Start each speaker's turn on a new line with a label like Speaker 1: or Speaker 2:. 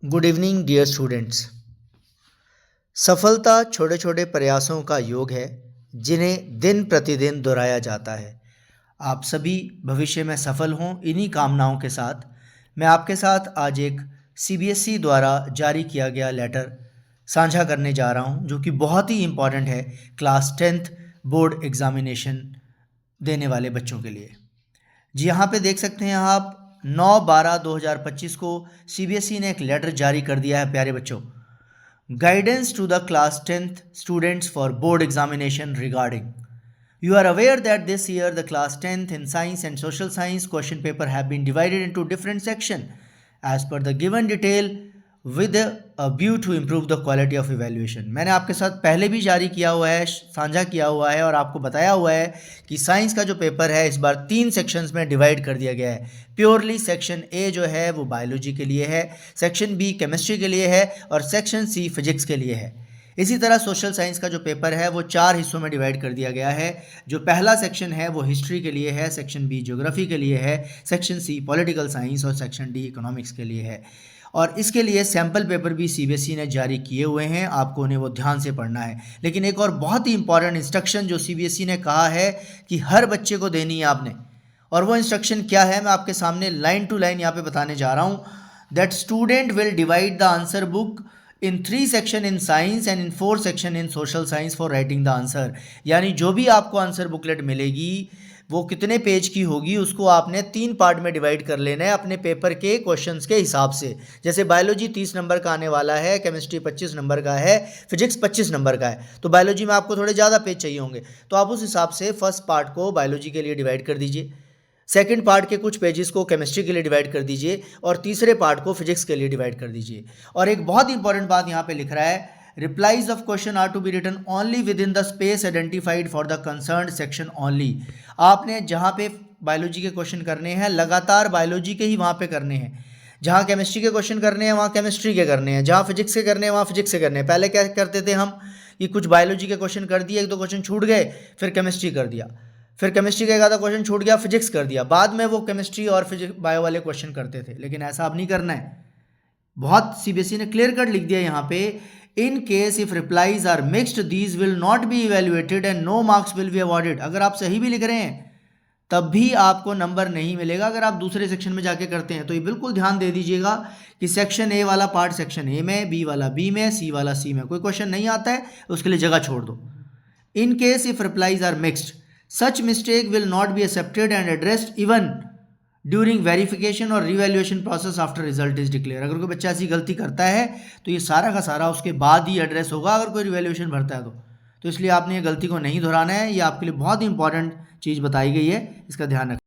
Speaker 1: Good evening dear students. सफलता छोटे छोटे प्रयासों का योग है जिन्हें दिन प्रतिदिन दोहराया जाता है। आप सभी भविष्य में सफल हों, इन्हीं कामनाओं के साथ मैं आपके साथ आज एक सीबीएसई द्वारा जारी किया गया लेटर साझा करने जा रहा हूं, जो कि बहुत ही इम्पॉर्टेंट है क्लास 10th बोर्ड एग्जामिनेशन देने वाले बच्चों के लिए। जी, यहाँ पे देख सकते हैं आप 9/12/2025 को सीबीएसई ने एक लेटर जारी कर दिया है प्यारे बच्चों। Guidance to the class 10th students for board examination regarding You are aware that this year the class 10th in science and social science question paper have been divided into different sections as per the given detail with a view to improve the quality of evaluation। मैंने आपके साथ पहले भी जारी किया हुआ है, साझा किया हुआ है और आपको बताया हुआ है कि साइंस का जो पेपर है इस बार 3 सेक्शंस में डिवाइड कर दिया गया है। प्योरली सेक्शन ए जो है वो बायोलॉजी के लिए है, सेक्शन बी केमिस्ट्री के लिए है और सेक्शन सी फिजिक्स के लिए है। इसी तरह सोशल साइंस का जो पेपर है वो 4 हिस्सों में डिवाइड कर दिया गया है। जो पहला सेक्शन है वो हिस्ट्री के लिए है, सेक्शन बी ज्योग्राफी के लिए है, सेक्शन सी पॉलिटिकल साइंस और सेक्शन डी इकोनॉमिक्स के लिए है। और इसके लिए सैम्पल पेपर भी सीबीएसई ने जारी किए हुए हैं, आपको उन्हें वो ध्यान से पढ़ना है। लेकिन एक और बहुत ही इंपॉर्टेंट इंस्ट्रक्शन जो सीबीएसई ने कहा है कि हर बच्चे को देनी है आपने, और वो इंस्ट्रक्शन क्या है मैं आपके सामने लाइन टू लाइन यहाँ पे बताने जा रहा हूँ। That student will divide the answer book in 3 section in science and in 4 section in social science for writing the answer. यानी जो भी आपको आंसर बुकलेट मिलेगी वो कितने पेज की होगी उसको आपने 3 पार्ट में डिवाइड कर लेना है अपने पेपर के क्वेश्चंस के हिसाब से। जैसे बायोलॉजी 30 नंबर का आने वाला है, केमिस्ट्री 25 नंबर का है, फिजिक्स 25 नंबर का है, तो बायोलॉजी में आपको थोड़े ज़्यादा पेज चाहिए होंगे, तो आप उस हिसाब से फर्स्ट पार्ट को बायोलॉजी के लिए डिवाइड कर दीजिए, सेकंड पार्ट के कुछ पेजेस को केमिस्ट्री के लिए डिवाइड कर दीजिए और तीसरे पार्ट को फिजिक्स के लिए डिवाइड कर दीजिए। और एक बहुत इंपॉर्टेंट बात यहाँ पे लिख रहा है, replies of question are to be written only within the space identified for the concerned section only. आपने जहाँ पे बायोलॉजी के क्वेश्चन करने हैं लगातार बायोलॉजी के ही वहाँ पे करने हैं, जहाँ केमिस्ट्री के क्वेश्चन करने हैं वहाँ केमिस्ट्री के करने हैं, जहाँ फिजिक्स के करने हैं वहाँ फिजिक्स के करने हैं। पहले क्या करते थे हम कि कुछ बायोलॉजी के क्वेश्चन कर दिए, 1-2 क्वेश्चन छूट गए, फिर केमिस्ट्री कर दिया, फिर केमिस्ट्री का एक आधा क्वेश्चन छूट गया, फिजिक्स कर दिया, बाद में वो केमिस्ट्री और फिजिक्स बायो वाले क्वेश्चन करते थे। लेकिन ऐसा अब नहीं करना है। बहुत सीबीएसई ने क्लियर कट लिख दिया यहाँ पे, in case if replies are mixed these will not be evaluated and no marks will be awarded. अगर आप सही भी लिख रहे हैं तब भी आपको नंबर नहीं मिलेगा अगर आप दूसरे सेक्शन में जाके करते हैं। तो ये बिल्कुल ध्यान दे दीजिएगा कि सेक्शन ए वाला पार्ट सेक्शन ए में, बी वाला बी में, सी वाला सी में। कोई क्वेश्चन नहीं आता है उसके लिए जगह छोड़ दो। In case if replies are mixed such mistake will not be accepted and addressed even during verification और revaluation process after result is declared। अगर कोई बच्चा ऐसी गलती करता है तो ये सारा का सारा उसके बाद ही एड्रेस होगा अगर कोई रिवैल्यूएशन भरता है तो इसलिए आपने ये गलती को नहीं दोहराना है। ये आपके लिए बहुत इंपॉर्टेंट चीज़ बताई गई है, इसका ध्यान रखें।